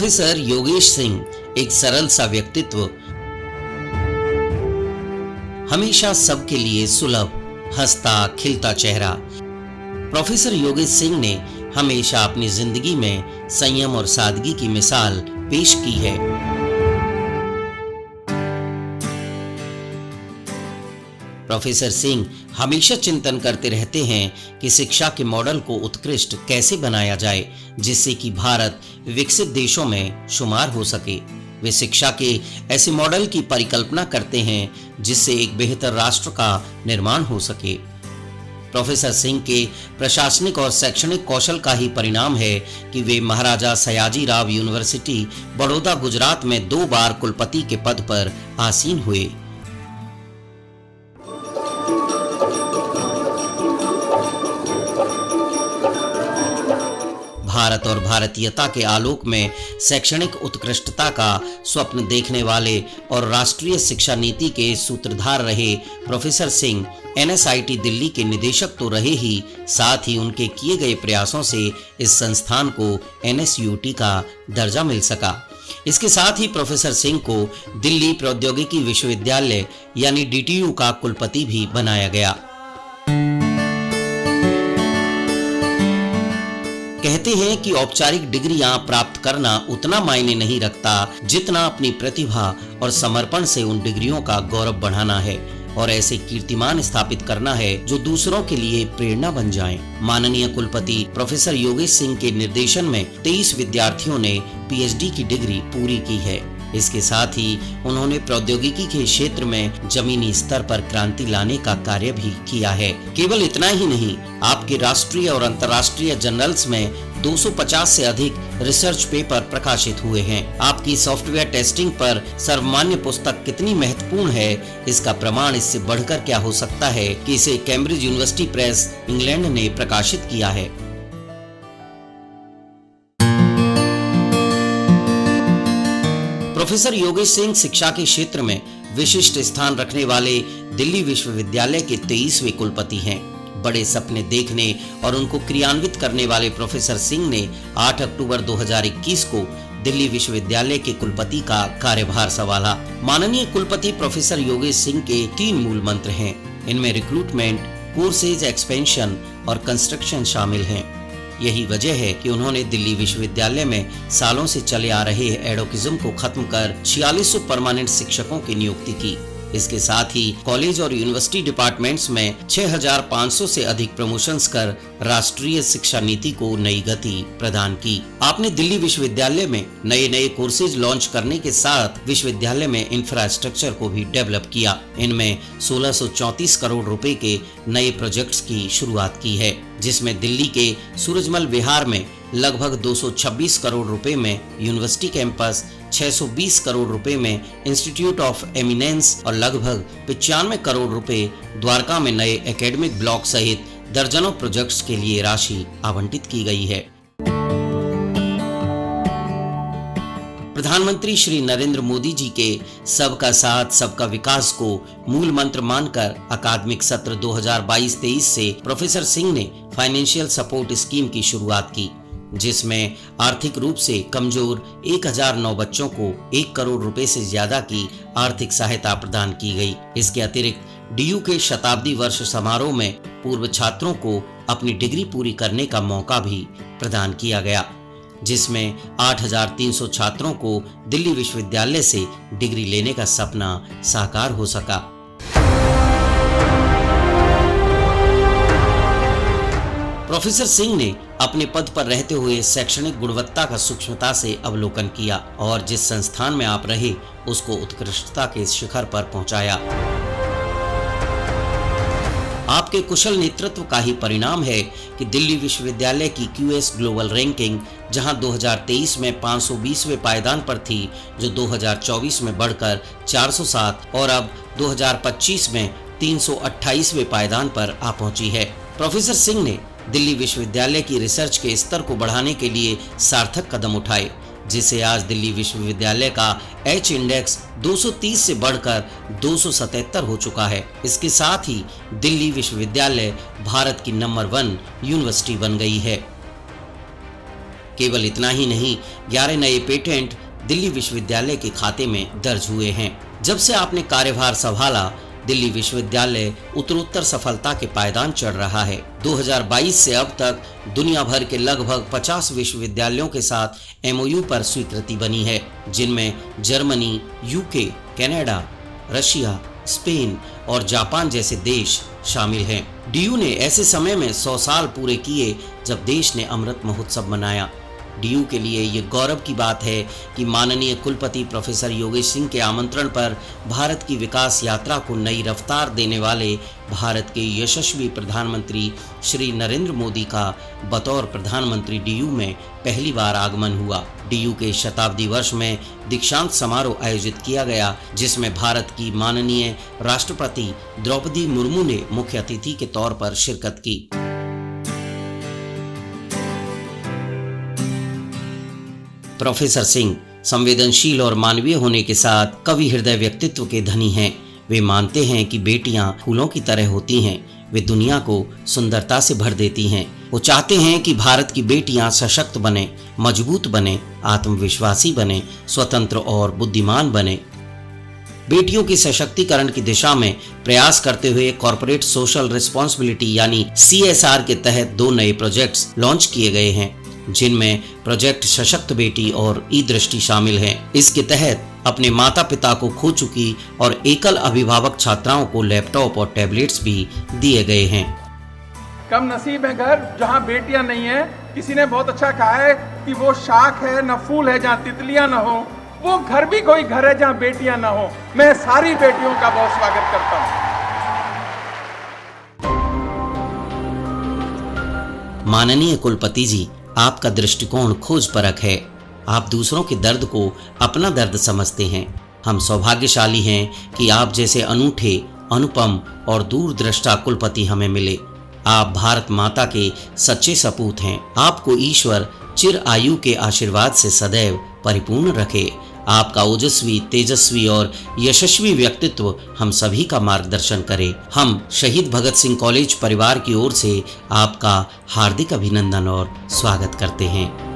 Professor Yogesh Singh एक सरल सा व्यक्तित्व, हमेशा सबके लिए सुलभ, हंसता खिलता चेहरा। प्रोफेसर योगेश सिंह ने हमेशा अपनी जिंदगी में संयम और सादगी की मिसाल पेश की है। प्रोफेसर सिंह हमेशा चिंतन करते रहते हैं कि शिक्षा के मॉडल को उत्कृष्ट कैसे बनाया जाए, जिससे कि भारत विकसित देशों में शुमार हो सके। वे शिक्षा के ऐसे मॉडल की परिकल्पना करते हैं जिससे एक बेहतर राष्ट्र का निर्माण हो सके। प्रोफेसर सिंह के प्रशासनिक और शैक्षणिक कौशल का ही परिणाम है कि वे महाराजा सयाजी राव यूनिवर्सिटी बड़ौदा गुजरात में 2 बार कुलपति के पद पर आसीन हुए। भारत और भारतीयता के आलोक में शैक्षणिक उत्कृष्टता का स्वप्न देखने वाले और राष्ट्रीय शिक्षा नीति के सूत्रधार रहे प्रोफेसर सिंह NSIT दिल्ली के निदेशक तो रहे ही, साथ ही उनके किए गए प्रयासों से इस संस्थान को NSUT का दर्जा मिल सका। इसके साथ ही प्रोफेसर सिंह को दिल्ली प्रौद्योगिकी विश्वविद्यालय यानी DTU का कुलपति भी बनाया गया। कहते हैं कि औपचारिक डिग्रियां प्राप्त करना उतना मायने नहीं रखता जितना अपनी प्रतिभा और समर्पण से उन डिग्रियों का गौरव बढ़ाना है और ऐसे कीर्तिमान स्थापित करना है जो दूसरों के लिए प्रेरणा बन जाएं। माननीय कुलपति प्रोफेसर योगेश सिंह के निर्देशन में 23 विद्यार्थियों ने PhD की डिग्री पूरी की है। इसके साथ ही उन्होंने प्रौद्योगिकी के क्षेत्र में जमीनी स्तर पर क्रांति लाने का कार्य भी किया है। केवल इतना ही नहीं, आपके राष्ट्रीय और अंतर्राष्ट्रीय जर्नल्स में 250 से अधिक रिसर्च पेपर प्रकाशित हुए हैं। आपकी सॉफ्टवेयर टेस्टिंग पर सर्वमान्य पुस्तक कितनी महत्वपूर्ण है, इसका प्रमाण इससे बढ़कर क्या हो सकता है कि इसे कैम्ब्रिज यूनिवर्सिटी प्रेस इंग्लैंड ने प्रकाशित किया है। प्रोफेसर योगेश सिंह शिक्षा के क्षेत्र में विशिष्ट स्थान रखने वाले दिल्ली विश्वविद्यालय के 23वें कुलपति हैं। बड़े सपने देखने और उनको क्रियान्वित करने वाले प्रोफेसर सिंह ने 8 अक्टूबर 2021 को दिल्ली विश्वविद्यालय के कुलपति का कार्यभार संभाला। माननीय कुलपति प्रोफेसर योगेश सिंह के 3 मूल मंत्र हैं। इनमें रिक्रूटमेंट, कोर्सेज एक्सपेंशन और कंस्ट्रक्शन शामिल हैं। यही वजह है कि उन्होंने दिल्ली विश्वविद्यालय में सालों से चले आ रहे एडोकिज्म को खत्म कर 4600 परमानेंट शिक्षकों की नियुक्ति की। इसके साथ ही कॉलेज और यूनिवर्सिटी डिपार्टमेंट्स में 6500 से अधिक प्रमोशंस कर राष्ट्रीय शिक्षा नीति को नई गति प्रदान की। आपने दिल्ली विश्वविद्यालय में नए कोर्सेज लॉन्च करने के साथ विश्वविद्यालय में इंफ्रास्ट्रक्चर को भी डेवलप किया। इनमें 1634 करोड़ रुपए के नए प्रोजेक्ट्स की शुरुआत की है, जिसमें दिल्ली के सूरजमल विहार में लगभग 226 करोड़ रुपए में यूनिवर्सिटी कैंपस, 620 करोड़ रुपए में इंस्टीट्यूट ऑफ एमिनेंस और लगभग 95 करोड़ रुपए द्वारका में नए एकेडमिक ब्लॉक सहित दर्जनों प्रोजेक्ट्स के लिए राशि आवंटित की गई है। प्रधानमंत्री श्री नरेंद्र मोदी जी के सबका साथ सबका विकास को मूल मंत्र मानकर अकादमिक सत्र 2022-23 से प्रोफेसर सिंह ने फाइनेंशियल सपोर्ट स्कीम की शुरुआत की, जिसमें आर्थिक रूप से कमजोर 1009 बच्चों को 1 करोड़ रुपए से ज्यादा की आर्थिक सहायता प्रदान की गई। इसके अतिरिक्त DU के शताब्दी वर्ष समारोह में पूर्व छात्रों को अपनी डिग्री पूरी करने का मौका भी प्रदान किया गया, जिसमें 8300 छात्रों को दिल्ली विश्वविद्यालय से डिग्री लेने का सपना साकार हो सका। प्रोफेसर सिंह ने अपने पद पर रहते हुए शैक्षणिक गुणवत्ता का सूक्ष्मता से अवलोकन किया और जिस संस्थान में आप रहे उसको उत्कृष्टता के शिखर पर पहुंचाया। आपके कुशल नेतृत्व का ही परिणाम है कि दिल्ली विश्वविद्यालय की QS ग्लोबल रैंकिंग जहां 2023 में 520वें पायदान पर थी, जो 2024 में बढ़कर 407 और अब 2025 में 328वें पायदान पर आ पहुंची है। प्रोफेसर सिंह ने दिल्ली विश्वविद्यालय की रिसर्च के स्तर को बढ़ाने के लिए सार्थक कदम उठाए, जिसे आज दिल्ली विश्वविद्यालय का H इंडेक्स 230 से बढ़कर 277 हो चुका है। इसके साथ ही दिल्ली विश्वविद्यालय भारत की नंबर 1 यूनिवर्सिटी बन गई है। केवल इतना ही नहीं, 11 नए पेटेंट दिल्ली विश्वविद्यालय के खाते में दर्ज हुए हैं। जब से आपने कार्यभार संभाला, दिल्ली विश्वविद्यालय उत्तरोत्तर सफलता के पायदान चढ़ रहा है। 2022 से अब तक दुनिया भर के लगभग 50 विश्वविद्यालयों के साथ MOU पर स्वीकृति बनी है, जिनमें Germany, UK, Canada, Russia, Spain और जापान जैसे देश शामिल हैं। DU ने ऐसे समय में 100 साल पूरे किए जब देश ने अमृत महोत्सव मनाया। DU के लिए ये गौरव की बात है कि माननीय कुलपति प्रोफेसर योगेश सिंह के आमंत्रण पर भारत की विकास यात्रा को नई रफ्तार देने वाले भारत के यशस्वी प्रधानमंत्री श्री नरेंद्र मोदी का बतौर प्रधानमंत्री DU में पहली बार आगमन हुआ। DU के शताब्दी वर्ष में दीक्षांत समारोह आयोजित किया गया, जिसमें भारत की माननीय राष्ट्रपति द्रौपदी मुर्मू ने मुख्य अतिथि के तौर पर शिरकत की। प्रोफेसर सिंह संवेदनशील और मानवीय होने के साथ कवि हृदय व्यक्तित्व के धनी हैं। वे मानते हैं कि बेटियां फूलों की तरह होती हैं, वे दुनिया को सुंदरता से भर देती हैं। वो चाहते हैं कि भारत की बेटियां सशक्त बने, मजबूत बने, आत्मविश्वासी बने, स्वतंत्र और बुद्धिमान बने। बेटियों की सशक्तिकरण की दिशा में प्रयास करते हुए कॉर्पोरेट सोशल रिस्पॉन्सिबिलिटी यानी CSR के तहत 2 नए प्रोजेक्ट्स लॉन्च किए गए हैं, जिनमें प्रोजेक्ट सशक्त बेटी और ई-दृष्टि शामिल हैं। इसके तहत अपने माता पिता को खो चुकी और एकल अभिभावक छात्राओं को लैपटॉप और टैबलेट्स भी दिए गए हैं। कम नसीब है घर जहां बेटियां नहीं है। किसी ने बहुत अच्छा कहा है कि वो शाख है न फूल है जहां तितलियां न हो, वो घर भी कोई घर है जहां बेटियां न हो। मैं सारी बेटियों का बहुत स्वागत करता हूं। माननीय कुलपति जी, आपका दृष्टिकोण खोज परख है। आप दूसरों के दर्द को अपना दर्द समझते हैं। हम सौभाग्यशाली हैं कि आप जैसे अनूठे, अनुपम और दूरदृष्टा कुलपति हमें मिले। आप भारत माता के सच्चे सपूत हैं। आपको ईश्वर चिर आयु के आशीर्वाद से सदैव परिपूर्ण रखे। आपका ओजस्वी, तेजस्वी और यशस्वी व्यक्तित्व हम सभी का मार्गदर्शन करे। हम शहीद भगत सिंह कॉलेज परिवार की ओर से आपका हार्दिक अभिनंदन और स्वागत करते हैं।